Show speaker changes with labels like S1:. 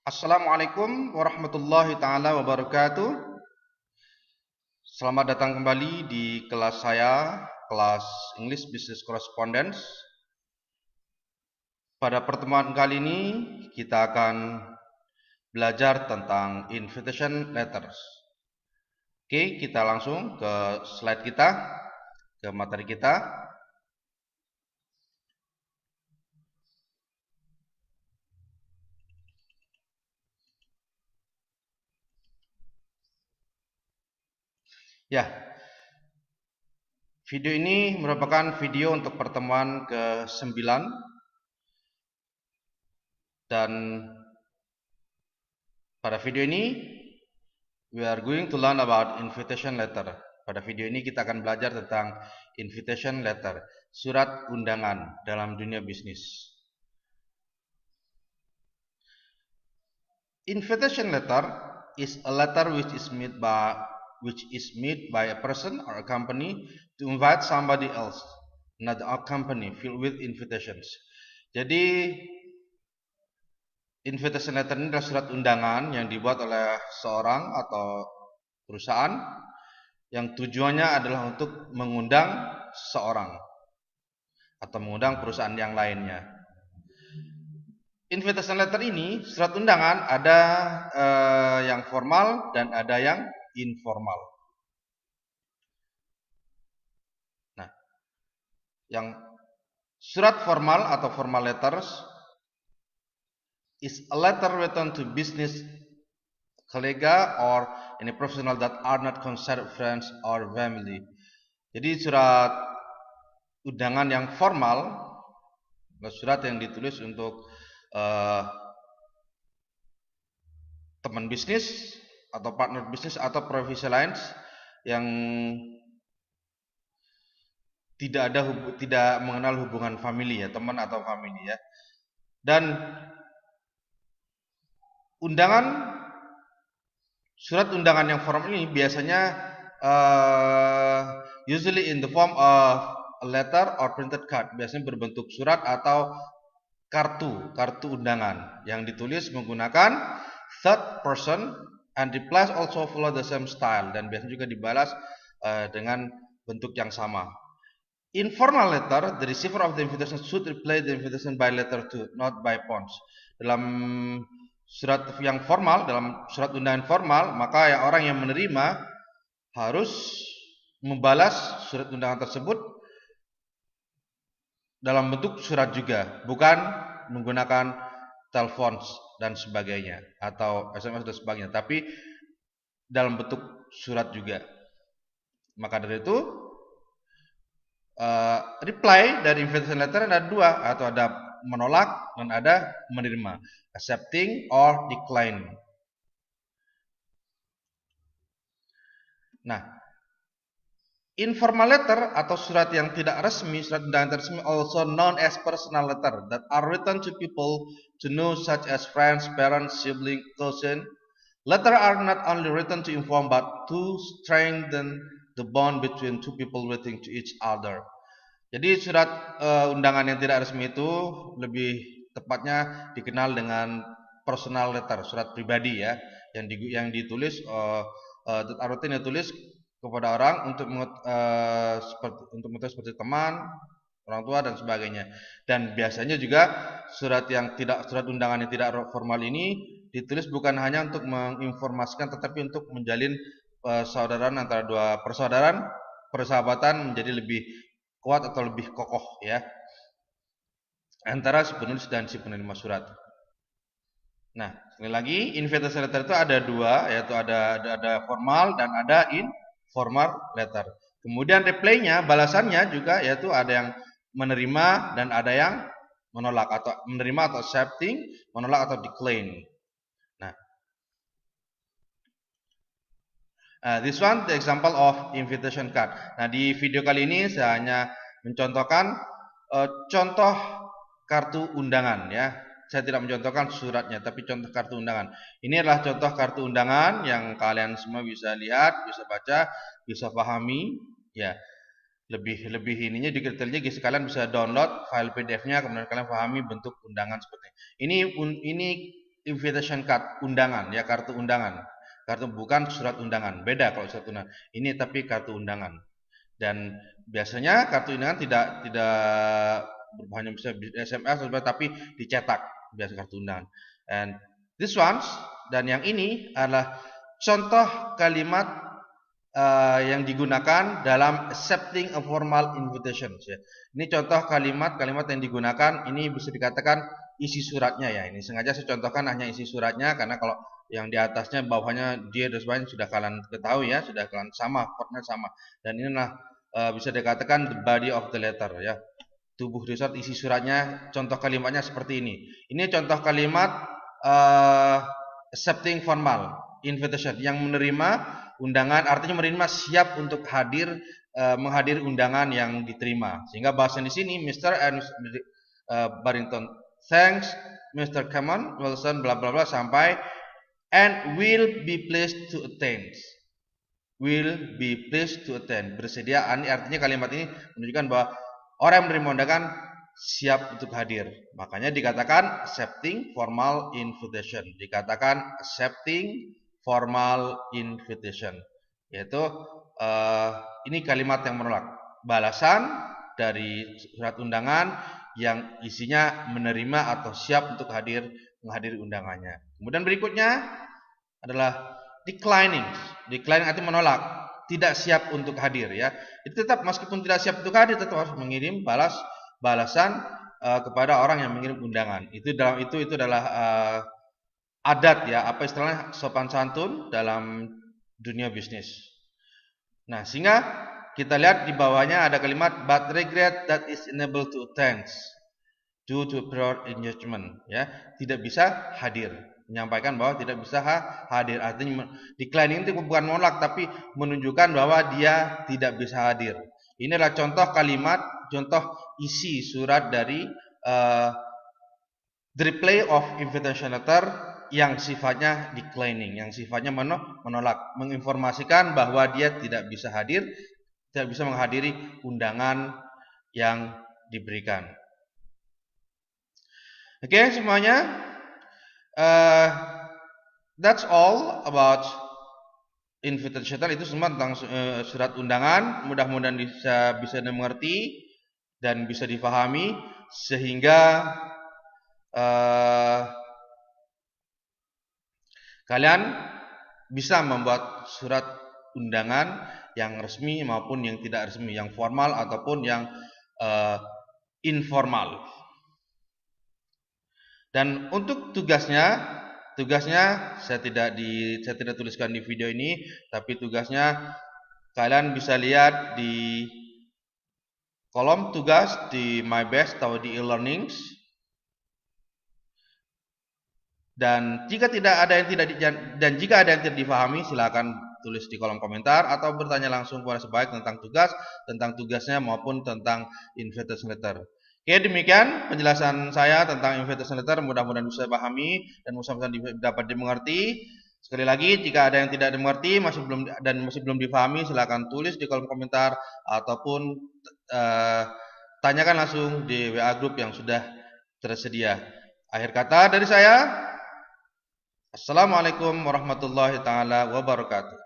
S1: Assalamualaikum warahmatullahi taala wabarakatuh. Selamat datang kembali di kelas saya, kelas English Business Correspondence. Pada pertemuan kali ini kita akan belajar tentang invitation letters. Oke, kita langsung ke slide kita, ke materi kita. Ya, video ini merupakan video untuk pertemuan ke-9 dan pada video ini we are going to learn about invitation letter. Pada video ini kita akan belajar tentang invitation letter, surat undangan dalam dunia bisnis. Invitation letter is a letter which is made by a person or a company to invite somebody else, not a company filled with invitations. Jadi invitation letter ini adalah surat undangan yang dibuat oleh seorang atau perusahaan yang tujuannya adalah untuk mengundang seseorang atau mengundang perusahaan yang lainnya. Invitation letter ini, surat undangan, ada yang formal dan ada yang informal. Nah, yang surat formal atau formal letters is a letter written to business colleague or any professional that are not considered friends or family. Jadi surat undangan yang formal, surat yang ditulis untuk teman bisnis atau partner bisnis atau profesi lain yang tidak mengenal hubungan famili ya, teman atau famili ya. Dan surat undangan yang formal ini biasanya usually in the form of a letter or printed card, biasanya berbentuk surat atau kartu undangan yang ditulis menggunakan third person and replies also follow the same style, dan biasanya juga dibalas dengan bentuk yang sama. Informal letter, the receiver of the invitation should reply the invitation by letter too, not by post. Dalam surat yang formal, dalam surat undangan formal, maka orang yang menerima harus membalas surat undangan tersebut dalam bentuk surat juga, bukan menggunakan telepon dan sebagainya atau SMS dan sebagainya, tapi dalam bentuk surat juga. Maka dari itu reply dari invitation letter ada dua, atau ada menolak dan ada menerima, accepting or declining. Nah, informal letter atau surat yang tidak resmi, surat undangan resmi, also known as personal letter, that are written to people to know, such as friends, parents, siblings, cousin. Letter are not only written to inform but to strengthen the bond between two people waiting to each other. Jadi surat undangan yang tidak resmi itu lebih tepatnya dikenal dengan personal letter, surat pribadi ya, yang ditulis rutin ditulis kepada orang untuk seperti teman, orang tua dan sebagainya. Dan biasanya juga surat undangan yang tidak formal ini ditulis bukan hanya untuk menginformasikan, tetapi untuk menjalin persaudaraan antara dua persahabatan menjadi lebih kuat atau lebih kokoh ya antara si penulis dan si penerima surat. Nah, sekali lagi invitation letter itu ada dua, yaitu ada formal dan ada informal letter. Kemudian reply-nya, balasannya juga yaitu ada yang menerima dan ada yang menolak, atau menerima atau accepting, menolak atau decline. This one the example of invitation card. Nah, di video kali ini saya hanya mencontohkan contoh kartu undangan ya. Saya tidak mencontohkan suratnya, tapi contoh kartu undangan. Ini adalah contoh kartu undangan yang kalian semua bisa lihat, bisa baca, bisa pahami ya. Lebih ininya detailnya kalian bisa download file PDF-nya, kemudian kalian pahami bentuk undangan seperti ini. Ini invitation card, undangan ya, kartu undangan. Kartu bukan surat undangan. Beda kalau surat undangan. Ini tapi kartu undangan. Dan biasanya kartu undangan tidak hanya bisa SMS tapi dicetak biasa kartu undangan. And this ones dan yang ini adalah contoh kalimat yang digunakan dalam accepting a formal invitation. Ya. Ini contoh kalimat-kalimat yang digunakan. Ini bisa dikatakan isi suratnya ya. Ini sengaja saya contohkan hanya isi suratnya karena kalau yang di atasnya, bawahnya, dia dan sebagainya sudah kalian ketahui ya, sudah kalian sama, format sama. Dan inilah bisa dikatakan the body of the letter ya. Tubuh surat, isi suratnya, contoh kalimatnya seperti ini. Ini contoh kalimat accepting formal invitation yang menerima undangan, artinya menerima siap untuk hadir menghadiri undangan yang diterima. Sehingga bahasa di sini Mr. and Barrington thanks Mr. Cameron Wilson bla bla bla sampai and will be pleased to attend. Will be pleased to attend. Bersedia, artinya kalimat ini menunjukkan bahwa orang yang menerima undangan siap untuk hadir. Makanya dikatakan accepting formal invitation. Dikatakan accepting formal invitation. Yaitu ini kalimat yang menolak. Balasan dari surat undangan yang isinya menerima atau siap untuk menghadiri undangannya. Kemudian berikutnya adalah declining. Declining artinya menolak, tidak siap untuk hadir ya. Itu tetap meskipun tidak siap untuk hadir tetap harus mengirim balasan kepada orang yang mengirim undangan. Itu adalah adat ya, apa istilahnya, sopan santun dalam dunia bisnis. Nah, sehingga kita lihat di bawahnya ada kalimat but regret that is unable to attend due to prior engagement ya, tidak bisa hadir. Menyampaikan bahwa tidak bisa hadir. Artinya declining itu bukan menolak tapi menunjukkan bahwa dia tidak bisa hadir. Ini adalah contoh kalimat, contoh isi surat dari the reply of invitation letter yang sifatnya declining, yang sifatnya menolak, menginformasikan bahwa dia tidak bisa hadir, tidak bisa menghadiri undangan yang diberikan. Oke, semuanya. That's all about invitation letter. Itu semua tentang surat undangan. Mudah-mudahan bisa dimengerti dan bisa difahami sehingga kalian bisa membuat surat undangan yang resmi maupun yang tidak resmi, yang formal ataupun yang informal. Dan untuk tugasnya saya tidak tuliskan di video ini, tapi tugasnya kalian bisa lihat di kolom tugas di My Best atau di e-learnings. Dan jika ada yang tidak difahami, silakan tulis di kolom komentar atau bertanya langsung kepada Sebaik tentang tugasnya maupun tentang invitation letter. Oke, demikian penjelasan saya tentang invitation letter. Mudah-mudahan bisa dipahami dan mudah-mudahan dapat dimengerti. Sekali lagi, jika ada yang tidak dimengerti masih belum difahami, silakan tulis di kolom komentar ataupun tanyakan langsung di WA group yang sudah tersedia. Akhir kata dari saya, assalamualaikum warahmatullahi taala wabarakatuh.